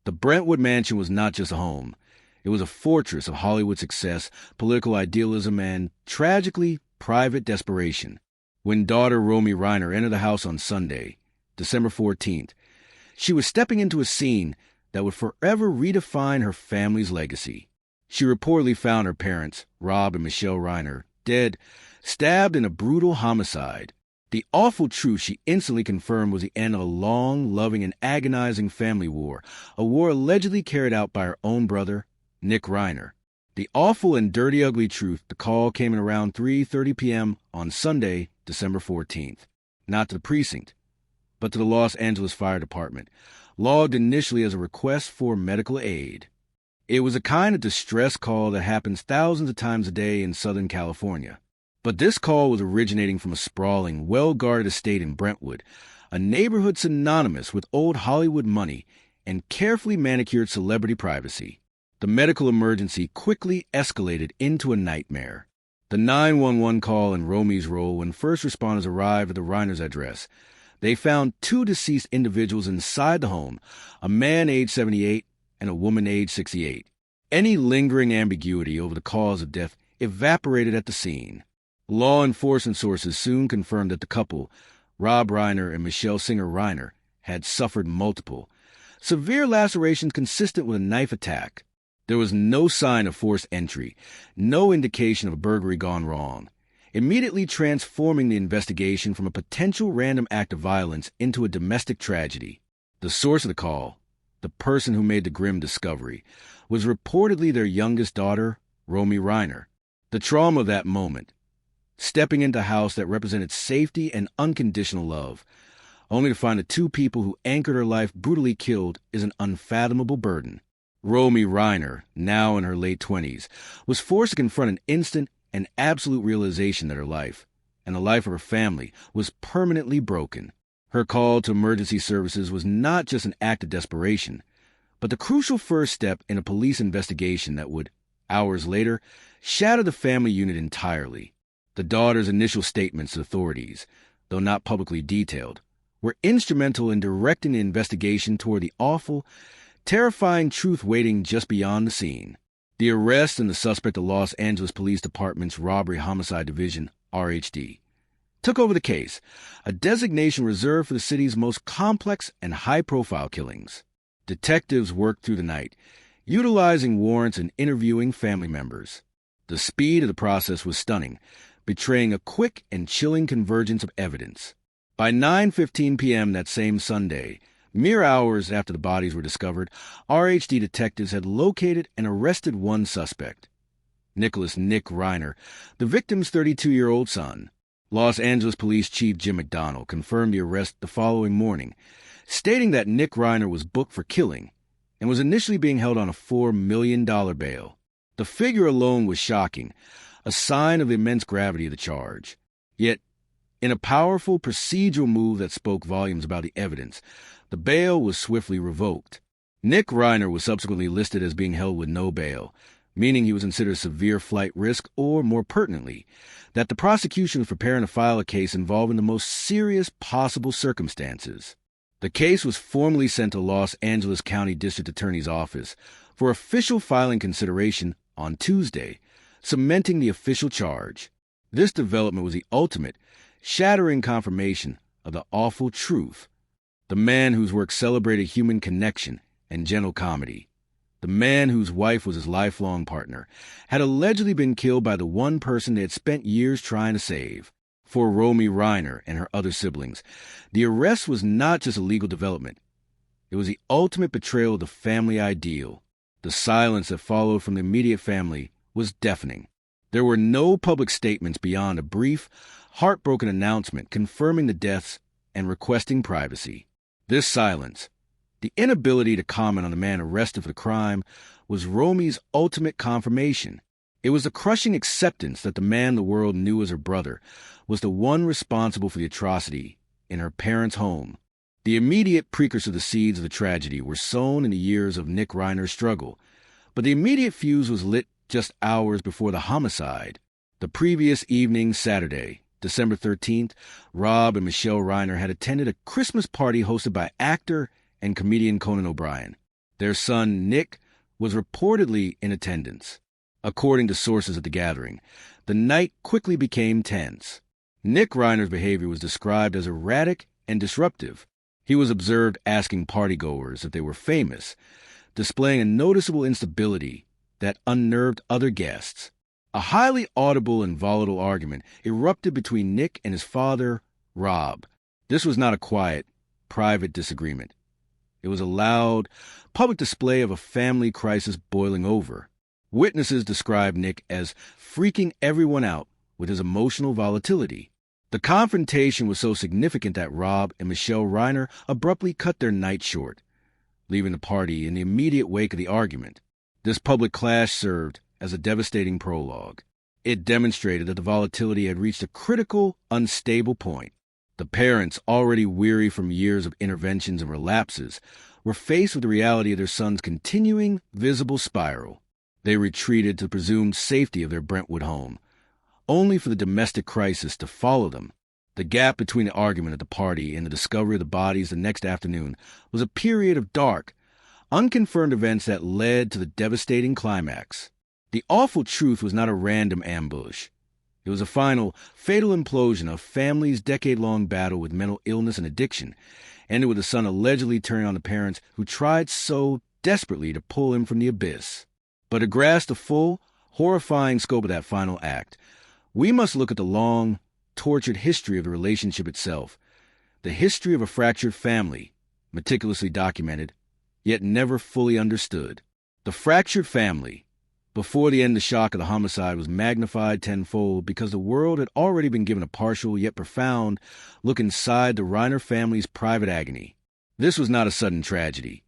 The Brentwood mansion was not just a home. It was a fortress of Hollywood success, political idealism, and, tragically, private desperation. When daughter Romy Reiner entered the house on Sunday, December 14th, she was stepping into a scene that would forever redefine her family's legacy. She reportedly found her parents, Rob and Michelle Reiner, dead, stabbed in a brutal homicide. The awful truth she instantly confirmed was the end of a long, loving, and agonizing family war, a war allegedly carried out by her own brother, Nick Reiner. The awful and dirty ugly truth, the call came in around 3:30 p.m. on Sunday, December 14th. Not to the precinct, but to the Los Angeles Fire Department, logged initially as a request for medical aid. It was a kind of distress call that happens thousands of times a day in Southern California. But this call was originating from a sprawling, well-guarded estate in Brentwood, a neighborhood synonymous with old Hollywood money and carefully manicured celebrity privacy. The medical emergency quickly escalated into a nightmare. The 911 call and Romy's role when first responders arrived at the Reiner's address. They found two deceased individuals inside the home, a man aged 78 and a woman aged 68. Any lingering ambiguity over the cause of death evaporated at the scene. Law enforcement sources soon confirmed that the couple, Rob Reiner and Michelle Singer Reiner, had suffered multiple, severe lacerations consistent with a knife attack. There was no sign of forced entry, no indication of a burglary gone wrong, immediately transforming the investigation from a potential random act of violence into a domestic tragedy. The source of the call, the person who made the grim discovery, was reportedly their youngest daughter, Romy Reiner. The trauma of that moment, stepping into a house that represented safety and unconditional love, only to find the two people who anchored her life brutally killed, is an unfathomable burden. Romy Reiner, now in her late 20s, was forced to confront an instant and absolute realization that her life, and the life of her family, was permanently broken. Her call to emergency services was not just an act of desperation, but the crucial first step in a police investigation that would, hours later, shatter the family unit entirely. The daughter's initial statements to authorities, though not publicly detailed, were instrumental in directing the investigation toward the awful, terrifying truth waiting just beyond the scene. The arrest and the suspect of Los Angeles Police Department's Robbery Homicide Division, RHD, took over the case, a designation reserved for the city's most complex and high-profile killings. Detectives worked through the night, utilizing warrants and interviewing family members. The speed of the process was stunning, betraying a quick and chilling convergence of evidence. By 9:15 p.m. that same Sunday, mere hours after the bodies were discovered, RHD detectives had located and arrested one suspect, Nicholas Nick Reiner, the victim's 32-year-old son. Los Angeles Police Chief Jim McDonnell confirmed the arrest the following morning, stating that Nick Reiner was booked for killing and was initially being held on a $4 million bail. The figure alone was shocking, a sign of the immense gravity of the charge. Yet, in a powerful procedural move that spoke volumes about the evidence, the bail was swiftly revoked. Nick Reiner was subsequently listed as being held with no bail, meaning he was considered a severe flight risk, or, more pertinently, that the prosecution was preparing to file a case involving the most serious possible circumstances. The case was formally sent to Los Angeles County District Attorney's Office for official filing consideration on Tuesday, cementing the official charge. This development was the ultimate, shattering confirmation of the awful truth. The man whose work celebrated human connection and gentle comedy, the man whose wife was his lifelong partner, had allegedly been killed by the one person they had spent years trying to save. For Romy Reiner and her other siblings, the arrest was not just a legal development. It was the ultimate betrayal of the family ideal. The silence that followed from the immediate family was deafening. There were no public statements beyond a brief, heartbroken announcement confirming the deaths and requesting privacy. This silence, the inability to comment on the man arrested for the crime, was Romy's ultimate confirmation. It was the crushing acceptance that the man the world knew as her brother was the one responsible for the atrocity in her parents' home. The immediate precursor to the seeds of the tragedy were sown in the years of Nick Reiner's struggle, but the immediate fuse was lit just hours before the homicide. The previous evening, Saturday, December 13th, Rob and Michelle Reiner had attended a Christmas party hosted by actor and comedian Conan O'Brien. Their son, Nick, was reportedly in attendance. According to sources at the gathering, the night quickly became tense. Nick Reiner's behavior was described as erratic and disruptive. He was observed asking partygoers if they were famous, displaying a noticeable instability that unnerved other guests. A highly audible and volatile argument erupted between Nick and his father, Rob. This was not a quiet, private disagreement. It was a loud, public display of a family crisis boiling over. Witnesses described Nick as freaking everyone out with his emotional volatility. The confrontation was so significant that Rob and Michelle Reiner abruptly cut their night short, leaving the party in the immediate wake of the argument. This public clash served as a devastating prologue. It demonstrated that the volatility had reached a critical, unstable point. The parents, already weary from years of interventions and relapses, were faced with the reality of their son's continuing, visible spiral. They retreated to the presumed safety of their Brentwood home, only for the domestic crisis to follow them. The gap between the argument at the party and the discovery of the bodies the next afternoon was a period of dark, unconfirmed events that led to the devastating climax. The awful truth was not a random ambush. It was a final, fatal implosion of a family's decade-long battle with mental illness and addiction, ended with the son allegedly turning on the parents who tried so desperately to pull him from the abyss. But to grasp the full, horrifying scope of that final act, we must look at the long, tortured history of the relationship itself, the history of a fractured family, meticulously documented, yet never fully understood. The fractured family. Before the end, the shock of the homicide was magnified tenfold because the world had already been given a partial yet profound look inside the Reiner family's private agony. This was not a sudden tragedy.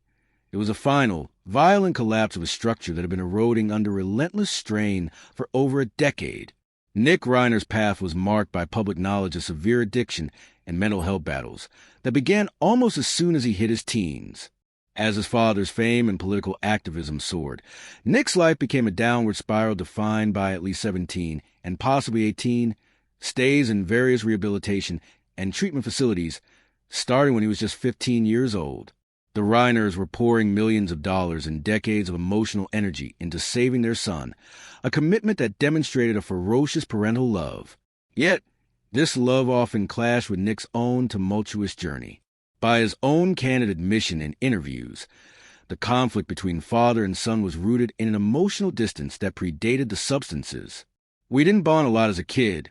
It was a final, violent collapse of a structure that had been eroding under relentless strain for over a decade. Nick Reiner's path was marked by public knowledge of severe addiction and mental health battles that began almost as soon as he hit his teens. As his father's fame and political activism soared, Nick's life became a downward spiral defined by at least 17, and possibly 18, stays in various rehabilitation and treatment facilities, starting when he was just 15 years old. The Reiners were pouring millions of dollars and decades of emotional energy into saving their son, a commitment that demonstrated a ferocious parental love. Yet, this love often clashed with Nick's own tumultuous journey. By his own candid admission in interviews, the conflict between father and son was rooted in an emotional distance that predated the substances. "We didn't bond a lot as a kid,"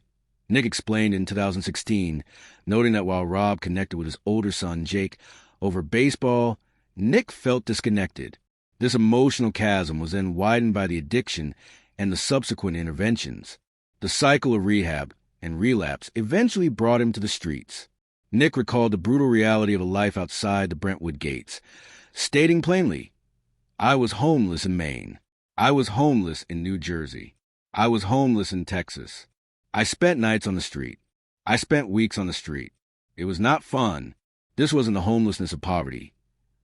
Nick explained in 2016, noting that while Rob connected with his older son, Jake, over baseball, Nick felt disconnected. This emotional chasm was then widened by the addiction and the subsequent interventions. The cycle of rehab and relapse eventually brought him to the streets. Nick recalled the brutal reality of a life outside the Brentwood gates, stating plainly, "I was homeless in Maine. I was homeless in New Jersey. I was homeless in Texas. I spent nights on the street. I spent weeks on the street. It was not fun. This wasn't the homelessness of poverty.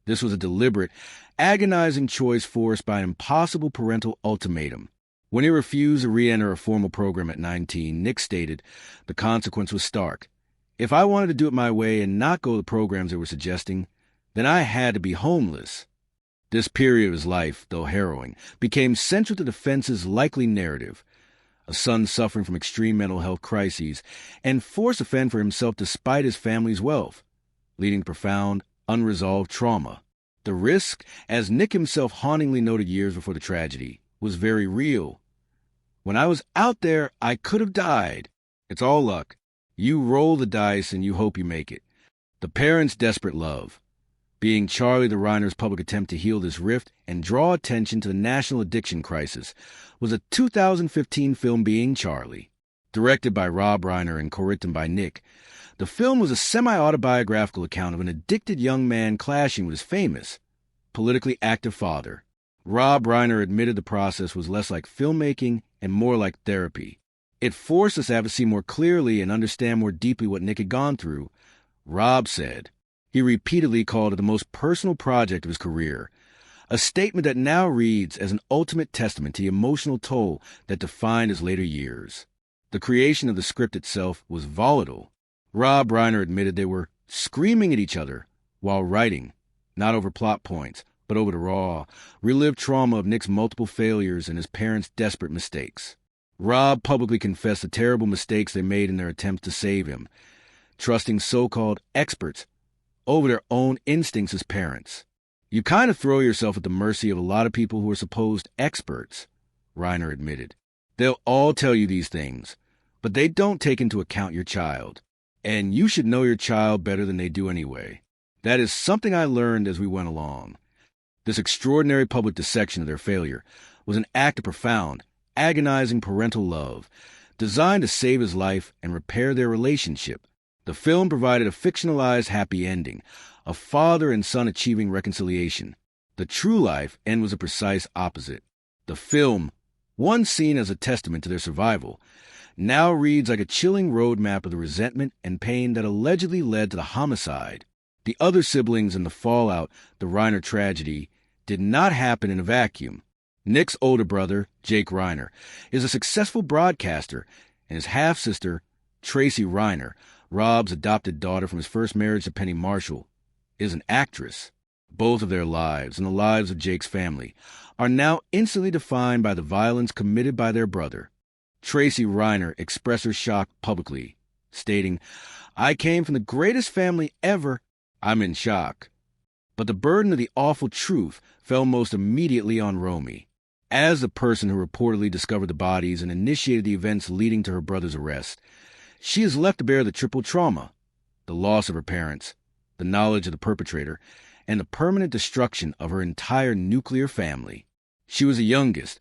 This was a deliberate, agonizing choice forced by an impossible parental ultimatum." When he refused to re-enter a formal program at 19, Nick stated the consequence was stark. "If I wanted to do it my way and not go to the programs they were suggesting, then I had to be homeless." This period of his life, though harrowing, became central to the defense's likely narrative. A son suffering from extreme mental health crises and forced to fend for himself despite his family's wealth, leading to profound, unresolved trauma. The risk, as Nick himself hauntingly noted years before the tragedy, was very real. "When I was out there, I could have died. It's all luck. You roll the dice and you hope you make it." The parents' desperate love, being Charlie the Reiner's public attempt to heal this rift and draw attention to the national addiction crisis, was a 2015 film Being Charlie. Directed by Rob Reiner and co-written by Nick, the film was a semi-autobiographical account of an addicted young man clashing with his famous, politically active father. Rob Reiner admitted the process was less like filmmaking and more like therapy. It forced us to have to see more clearly and understand more deeply what Nick had gone through, Rob said. He repeatedly called it the most personal project of his career, a statement that now reads as an ultimate testament to the emotional toll that defined his later years. The creation of the script itself was volatile. Rob Reiner admitted they were screaming at each other while writing, not over plot points but over the raw, relived trauma of Nick's multiple failures and his parents' desperate mistakes. Rob publicly confessed the terrible mistakes they made in their attempts to save him, trusting so-called experts over their own instincts as parents. You kind of throw yourself at the mercy of a lot of people who are supposed experts, Reiner admitted. They'll all tell you these things, but they don't take into account your child. And you should know your child better than they do anyway. That is something I learned as we went along. This extraordinary public dissection of their failure was an act of profound, agonizing parental love, designed to save his life and repair their relationship. The film provided a fictionalized happy ending, a father and son achieving reconciliation. The true life end was a precise opposite. The film, once seen as a testament to their survival, now reads like a chilling roadmap of the resentment and pain that allegedly led to the homicide. The other siblings and the fallout, the Reiner tragedy, did not happen in a vacuum. Nick's older brother, Jake Reiner, is a successful broadcaster, and his half-sister, Tracy Reiner, Rob's adopted daughter from his first marriage to Penny Marshall, is an actress. Both of their lives and the lives of Jake's family are now instantly defined by the violence committed by their brother. Tracy Reiner expressed her shock publicly, stating, "I came from the greatest family ever. I'm in shock." But the burden of the awful truth fell most immediately on Romy. As the person who reportedly discovered the bodies and initiated the events leading to her brother's arrest, she is left to bear the triple trauma: the loss of her parents, the knowledge of the perpetrator, and the permanent destruction of her entire nuclear family. She was the youngest,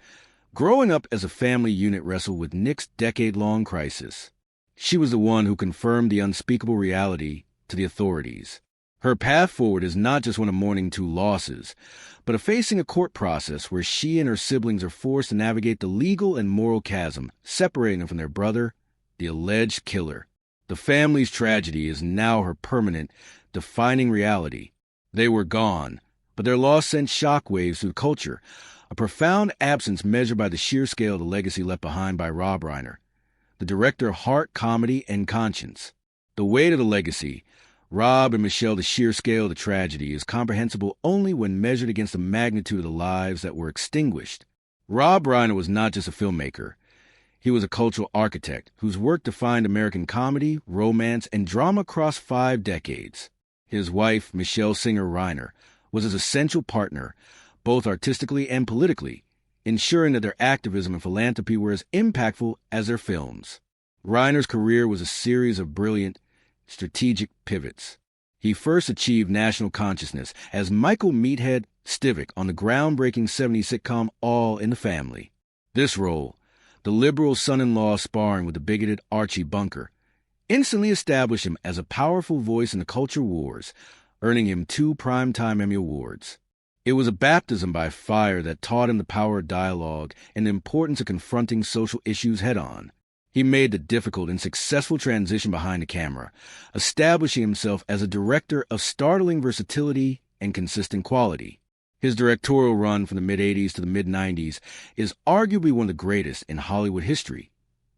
growing up as a family unit wrestled with Nick's decade-long crisis. She was the one who confirmed the unspeakable reality to the authorities. Her path forward is not just one of mourning two losses, but of facing a court process where she and her siblings are forced to navigate the legal and moral chasm separating them from their brother, the alleged killer. The family's tragedy is now her permanent, defining reality. They were gone, but their loss sent shockwaves through culture, a profound absence measured by the sheer scale of the legacy left behind by Rob Reiner, the director of Heart, Comedy, and Conscience. The weight of the legacy, Rob and Michelle, the sheer scale of the tragedy, is comprehensible only when measured against the magnitude of the lives that were extinguished. Rob Reiner was not just a filmmaker. He was a cultural architect whose work defined American comedy, romance, and drama across 5 decades. His wife, Michelle Singer Reiner, was his essential partner, both artistically and politically, ensuring that their activism and philanthropy were as impactful as their films. Reiner's career was a series of brilliant, strategic pivots. He first achieved national consciousness as Michael Meathead Stivic on the groundbreaking 70s sitcom All in the Family. This role, the liberal son-in-law sparring with the bigoted Archie Bunker, instantly established him as a powerful voice in the culture wars, earning him 2 Primetime Emmy Awards. It was a baptism by fire that taught him the power of dialogue and the importance of confronting social issues head-on. He made the difficult and successful transition behind the camera, establishing himself as a director of startling versatility and consistent quality. His directorial run from the mid-'80s to the mid-'90s is arguably one of the greatest in Hollywood history,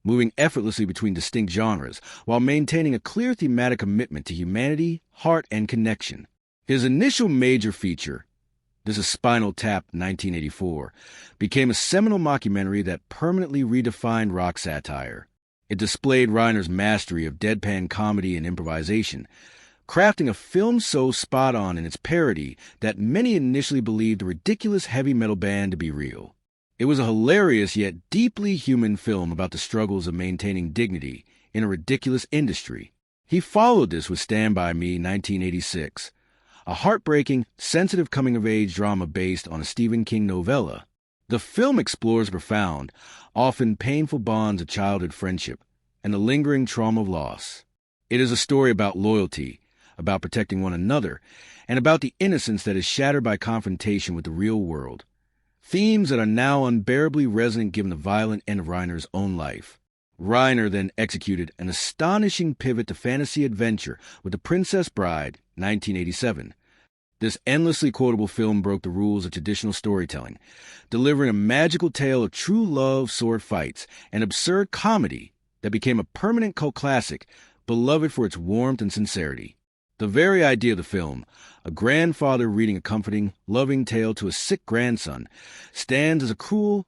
moving effortlessly between distinct genres while maintaining a clear thematic commitment to humanity, heart, and connection. His initial major feature, This is Spinal Tap, 1984, became a seminal mockumentary that permanently redefined rock satire. It displayed Reiner's mastery of deadpan comedy and improvisation, crafting a film so spot-on in its parody that many initially believed the ridiculous heavy metal band to be real. It was a hilarious yet deeply human film about the struggles of maintaining dignity in a ridiculous industry. He followed this with Stand By Me, 1986, a heartbreaking, sensitive coming-of-age drama based on a Stephen King novella. The film explores profound, often painful bonds of childhood friendship and the lingering trauma of loss. It is a story about loyalty, about protecting one another, and about the innocence that is shattered by confrontation with the real world. Themes that are now unbearably resonant given the violent end of Reiner's own life. Reiner then executed an astonishing pivot to fantasy adventure with The Princess Bride, 1987. This endlessly quotable film broke the rules of traditional storytelling, delivering a magical tale of true love, sword fights, and absurd comedy that became a permanent cult classic, beloved for its warmth and sincerity. The very idea of the film, a grandfather reading a comforting, loving tale to a sick grandson, stands as a cruel,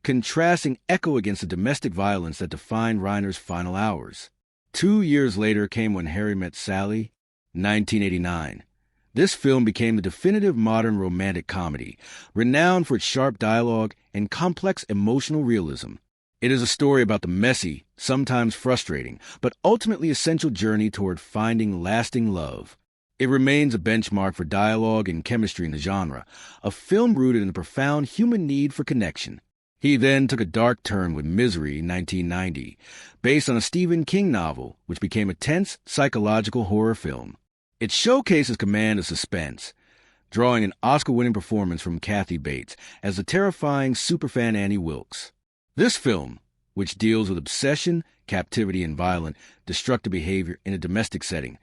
contrasting echo against the domestic violence that defined Reiner's final hours. 2 years later came When Harry Met Sally, 1989. This film became the definitive modern romantic comedy, renowned for its sharp dialogue and complex emotional realism. It is a story about the messy, sometimes frustrating, but ultimately essential journey toward finding lasting love. It remains a benchmark for dialogue and chemistry in the genre, a film rooted in the profound human need for connection. He then took a dark turn with Misery in 1990, based on a Stephen King novel, which became a tense, psychological horror film. It showcases command of suspense, drawing an Oscar-winning performance from Kathy Bates as the terrifying superfan Annie Wilkes. This film, which deals with obsession, captivity, and violent, destructive behavior in a domestic setting,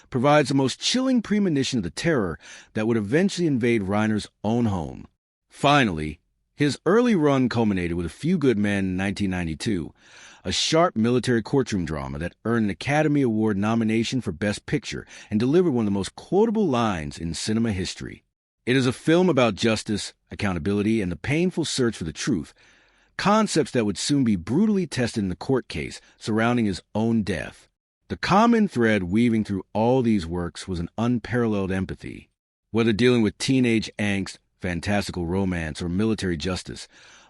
provides the most chilling premonition of the terror that would eventually invade Reiner's own home. Finally, his early run culminated with A Few Good Men in 1992, a sharp military courtroom drama that earned an Academy Award nomination for Best Picture and delivered one of the most quotable lines in cinema history. It is a film about justice, accountability, and the painful search for the truth, concepts that would soon be brutally tested in the court case surrounding his own death. The common thread weaving through all these works was an unparalleled empathy. Whether dealing with teenage angst, fantastical romance, or military justice,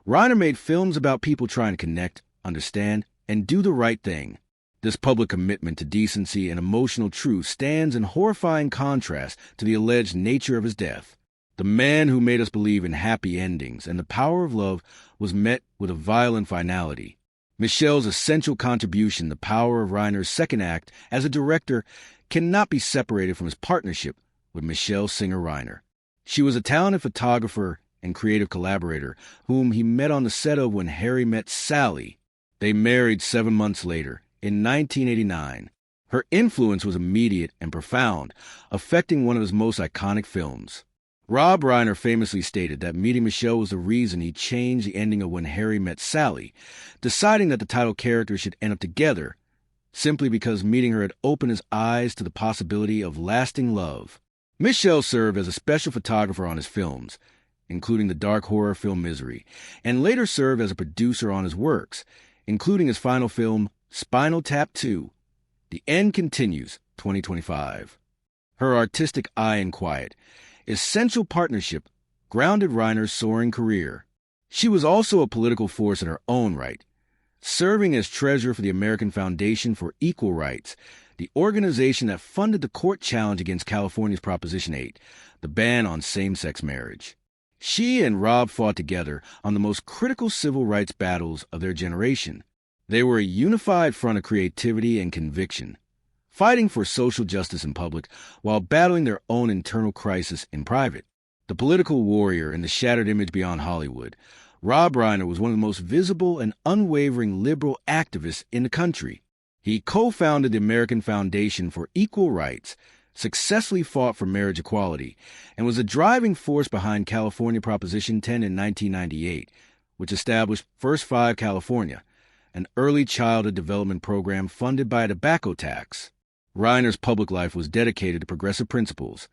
Reiner made films about people trying to connect, understand, and do the right thing. This public commitment to decency and emotional truth stands in horrifying contrast to the alleged nature of his death. The man who made us believe in happy endings and the power of love was met with a violent finality. Michel's essential contribution, the power of Reiner's second act as a director, cannot be separated from his partnership with Michelle Singer-Reiner. She was a talented photographer and creative collaborator whom he met on the set of When Harry Met Sally. They married 7 months later, in 1989. Her influence was immediate and profound, affecting one of his most iconic films. Rob Reiner famously stated that meeting Michelle was the reason he changed the ending of When Harry Met Sally, deciding that the title characters should end up together, simply because meeting her had opened his eyes to the possibility of lasting love. Michelle served as a special photographer on his films, including the dark horror film Misery, and later served as a producer on his works, including his final film, Spinal Tap 2, The End Continues, 2025. Her artistic eye and quiet, essential partnership grounded Reiner's soaring career. She was also a political force in her own right, serving as treasurer for the American Foundation for Equal Rights, the organization that funded the court challenge against California's Proposition 8, the ban on same-sex marriage. She and Rob fought together on the most critical civil rights battles of their generation. They were a unified front of creativity and conviction, fighting for social justice in public while battling their own internal crisis in private. The political warrior and the shattered image beyond Hollywood, Rob Reiner was one of the most visible and unwavering liberal activists in the country. He co-founded the American Foundation for Equal Rights, successfully fought for marriage equality, and was a driving force behind California Proposition 10 in 1998, which established First Five California, an early childhood development program funded by a tobacco tax. Reiner's public life was dedicated to progressive principles,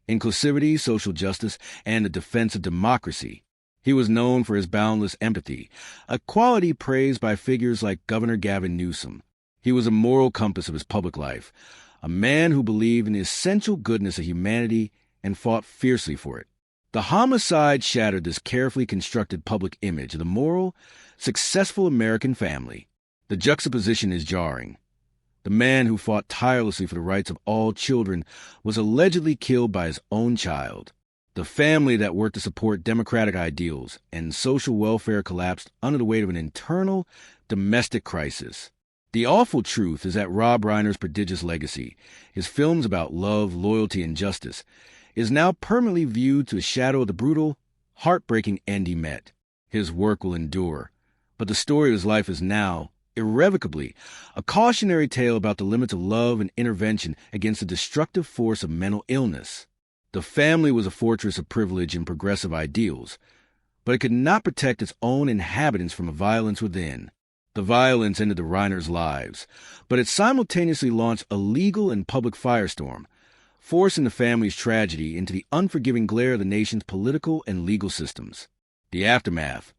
inclusivity, social justice, and the defense of democracy. He was known for his boundless empathy, a quality praised by figures like Governor Gavin Newsom. He was a moral compass of his public life, a man who believed in the essential goodness of humanity and fought fiercely for it. The homicide shattered this carefully constructed public image of the moral, successful American family. The juxtaposition is jarring. The man who fought tirelessly for the rights of all children was allegedly killed by his own child. The family that worked to support democratic ideals and social welfare collapsed under the weight of an internal, domestic crisis. The awful truth is that Rob Reiner's prodigious legacy, his films about love, loyalty, and justice, is now permanently viewed to a shadow of the brutal, heartbreaking end he met. His work will endure, but the story of his life is now, irrevocably, a cautionary tale about the limits of love and intervention against the destructive force of mental illness. The family was a fortress of privilege and progressive ideals, but it could not protect its own inhabitants from the violence within. The violence ended the Reiners' lives, but it simultaneously launched a legal and public firestorm, forcing the family's tragedy into the unforgiving glare of the nation's political and legal systems. The aftermath,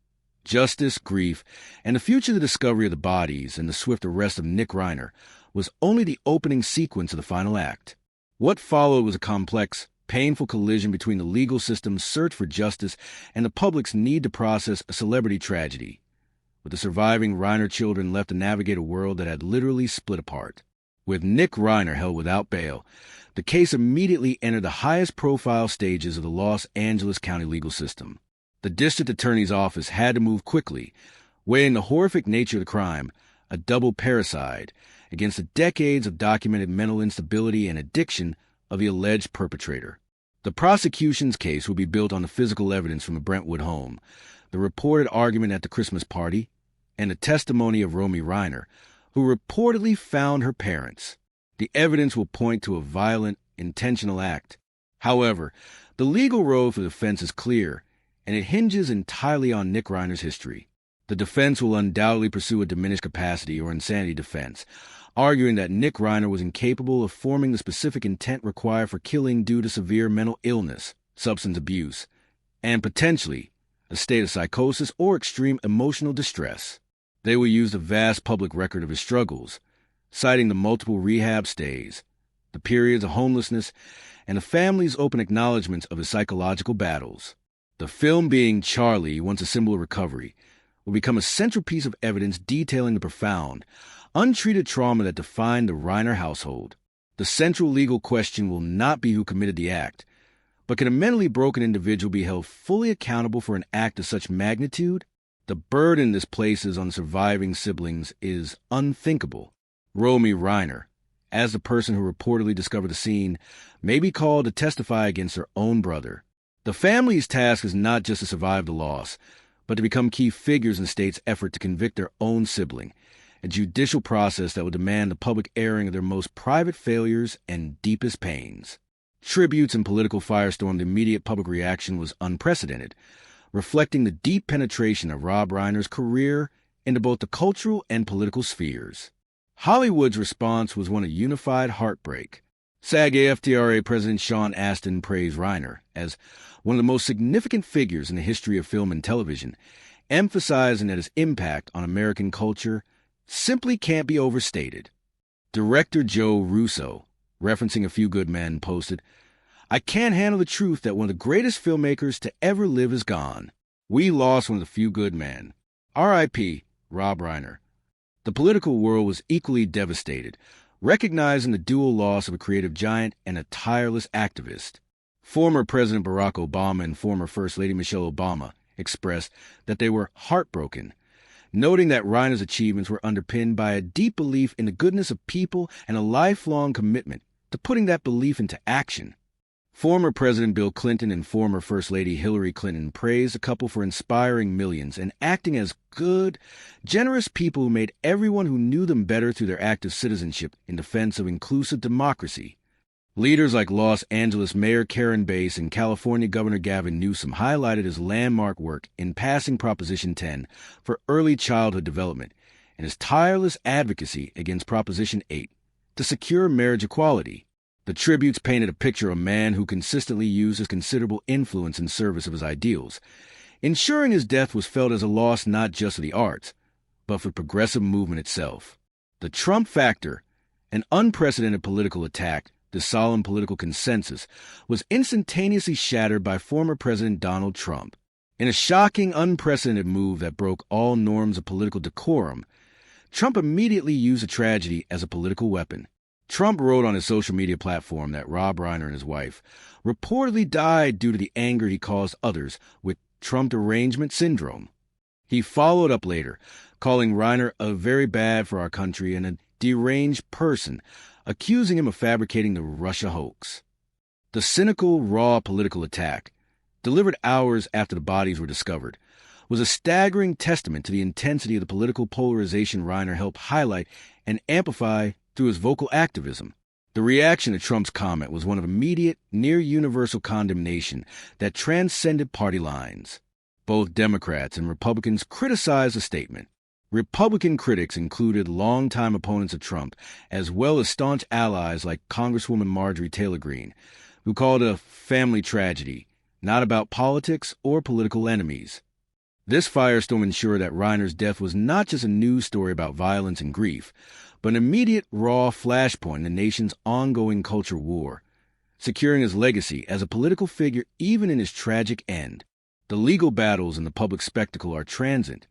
justice, grief, and the future discovery of the bodies and the swift arrest of Nick Reiner was only the opening sequence of the final act. What followed was a complex, painful collision between the legal system's search for justice and the public's need to process a celebrity tragedy, with the surviving Reiner children left to navigate a world that had literally split apart. With Nick Reiner held without bail, the case immediately entered the highest-profile stages of the Los Angeles County legal system. The district attorney's office had to move quickly, weighing the horrific nature of the crime, a double parricide, against the decades of documented mental instability and addiction of the alleged perpetrator. The prosecution's case would be built on the physical evidence from the Brentwood home, the reported argument at the Christmas party, and the testimony of Romy Reiner, who reportedly found her parents. The evidence will point to a violent, intentional act. However, the legal road for the defense is clear, and it hinges entirely on Nick Reiner's history. The defense will undoubtedly pursue a diminished capacity or insanity defense, arguing that Nick Reiner was incapable of forming the specific intent required for killing due to severe mental illness, substance abuse, and potentially a state of psychosis or extreme emotional distress. They will use the vast public record of his struggles, citing the multiple rehab stays, the periods of homelessness, and the family's open acknowledgments of his psychological battles. The film being Charlie, Once a Symbol of Recovery, will become a central piece of evidence detailing the profound, untreated trauma that defined the Reiner household. The central legal question will not be who committed the act, but can a mentally broken individual be held fully accountable for an act of such magnitude? The burden this places on surviving siblings is unthinkable. Romy Reiner, as the person who reportedly discovered the scene, may be called to testify against her own brother. The family's task is not just to survive the loss, but to become key figures in the state's effort to convict their own sibling, a judicial process that will demand the public airing of their most private failures and deepest pains. Tributes and political firestorm, the immediate public reaction was unprecedented, reflecting the deep penetration of Rob Reiner's career into both the cultural and political spheres. Hollywood's response was one of unified heartbreak. SAG-AFTRA President Sean Astin praised Reiner as one of the most significant figures in the history of film and television, emphasizing that his impact on American culture simply can't be overstated. Director Joe Russo, referencing A Few Good Men, posted, "I can't handle the truth that one of the greatest filmmakers to ever live is gone. We lost one of the few good men. R.I.P. Rob Reiner." The political world was equally devastated, recognizing the dual loss of a creative giant and a tireless activist. Former President Barack Obama and former First Lady Michelle Obama expressed that they were heartbroken, noting that Reiner's achievements were underpinned by a deep belief in the goodness of people and a lifelong commitment to putting that belief into action. Former President Bill Clinton and former First Lady Hillary Clinton praised the couple for inspiring millions and acting as good, generous people who made everyone who knew them better through their active citizenship in defense of inclusive democracy. Leaders like Los Angeles Mayor Karen Bass and California Governor Gavin Newsom highlighted his landmark work in passing Proposition 10 for early childhood development and his tireless advocacy against Proposition 8 to secure marriage equality. The tributes painted a picture of a man who consistently used his considerable influence in service of his ideals, ensuring his death was felt as a loss not just for the arts, but for the progressive movement itself. The Trump factor, an unprecedented political attack, the solemn political consensus, was instantaneously shattered by former President Donald Trump. In a shocking, unprecedented move that broke all norms of political decorum, Trump immediately used the tragedy as a political weapon. Trump wrote on his social media platform that Rob Reiner and his wife reportedly died due to the anger he caused others with Trump derangement syndrome. He followed up later, calling Reiner a very bad for our country and a deranged person, accusing him of fabricating the Russia hoax. The cynical, raw political attack, delivered hours after the bodies were discovered, was a staggering testament to the intensity of the political polarization Reiner helped highlight and amplify through his vocal activism. The reaction to Trump's comment was one of immediate, near-universal condemnation that transcended party lines. Both Democrats and Republicans criticized the statement. Republican critics included longtime opponents of Trump, as well as staunch allies like Congresswoman Marjorie Taylor Greene, who called it a family tragedy, not about politics or political enemies. This firestorm ensured that Reiner's death was not just a news story about violence and grief, but an immediate, raw flashpoint in the nation's ongoing culture war, securing his legacy as a political figure even in his tragic end. The legal battles and the public spectacle are transient.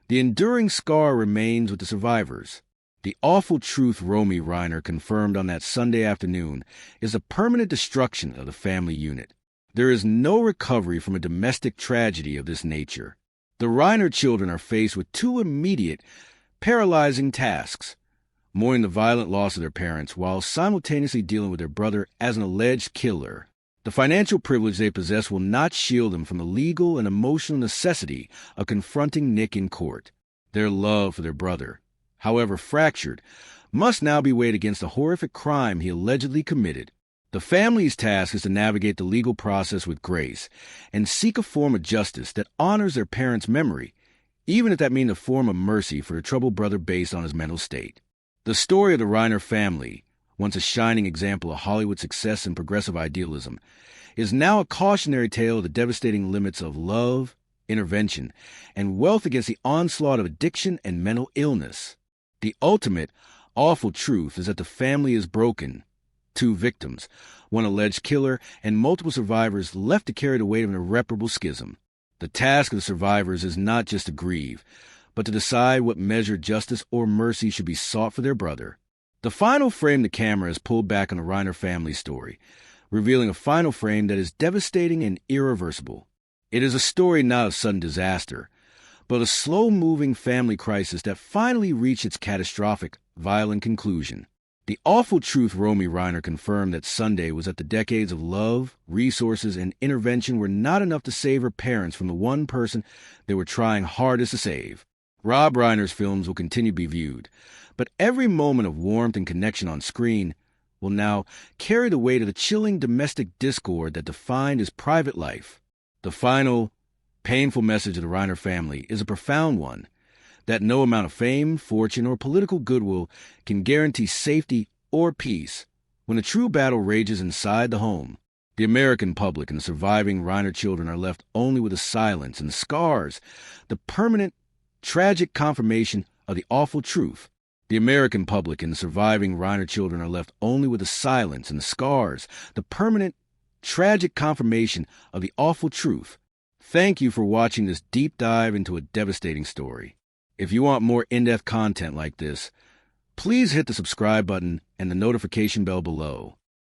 The enduring scar remains with the survivors. The awful truth Romy Reiner confirmed on that Sunday afternoon is a permanent destruction of the family unit. There is no recovery from a domestic tragedy of this nature. The Reiner children are faced with two immediate, paralyzing tasks: mourning the violent loss of their parents while simultaneously dealing with their brother as an alleged killer. The financial privilege they possess will not shield them from the legal and emotional necessity of confronting Nick in court. Their love for their brother, however fractured, must now be weighed against the horrific crime he allegedly committed. The family's task is to navigate the legal process with grace and seek a form of justice that honors their parents' memory, even if that means a form of mercy for their troubled brother based on his mental state. The story of the Reiner family, once a shining example of Hollywood success and progressive idealism, is now a cautionary tale of the devastating limits of love, intervention, and wealth against the onslaught of addiction and mental illness. The ultimate, awful truth is that the family is broken. Two victims, one alleged killer, and multiple survivors left to carry the weight of an irreparable schism. The task of the survivors is not just to grieve, but to decide what measure of justice or mercy should be sought for their brother. The final frame the camera has pulled back on the Reiner family story, revealing a final frame that is devastating and irreversible. It is a story not of sudden disaster, but a slow-moving family crisis that finally reached its catastrophic, violent conclusion. The awful truth Romy Reiner confirmed that Sunday was that the decades of love, resources, and intervention were not enough to save her parents from the one person they were trying hardest to save. Rob Reiner's films will continue to be viewed, but every moment of warmth and connection on screen will now carry the weight of the chilling domestic discord that defined his private life. The final, painful message of the Reiner family is a profound one, that no amount of fame, fortune, or political goodwill can guarantee safety or peace when the true battle rages inside the home. The American public and the surviving Reiner children are left only with the silence and the scars, the permanent, tragic confirmation of the awful truth. The American public and the surviving Reiner children are left only with the silence and the scars, the permanent, tragic confirmation of the awful truth. Thank you for watching this deep dive into a devastating story. If you want more in-depth content like this, please hit the subscribe button and the notification bell below.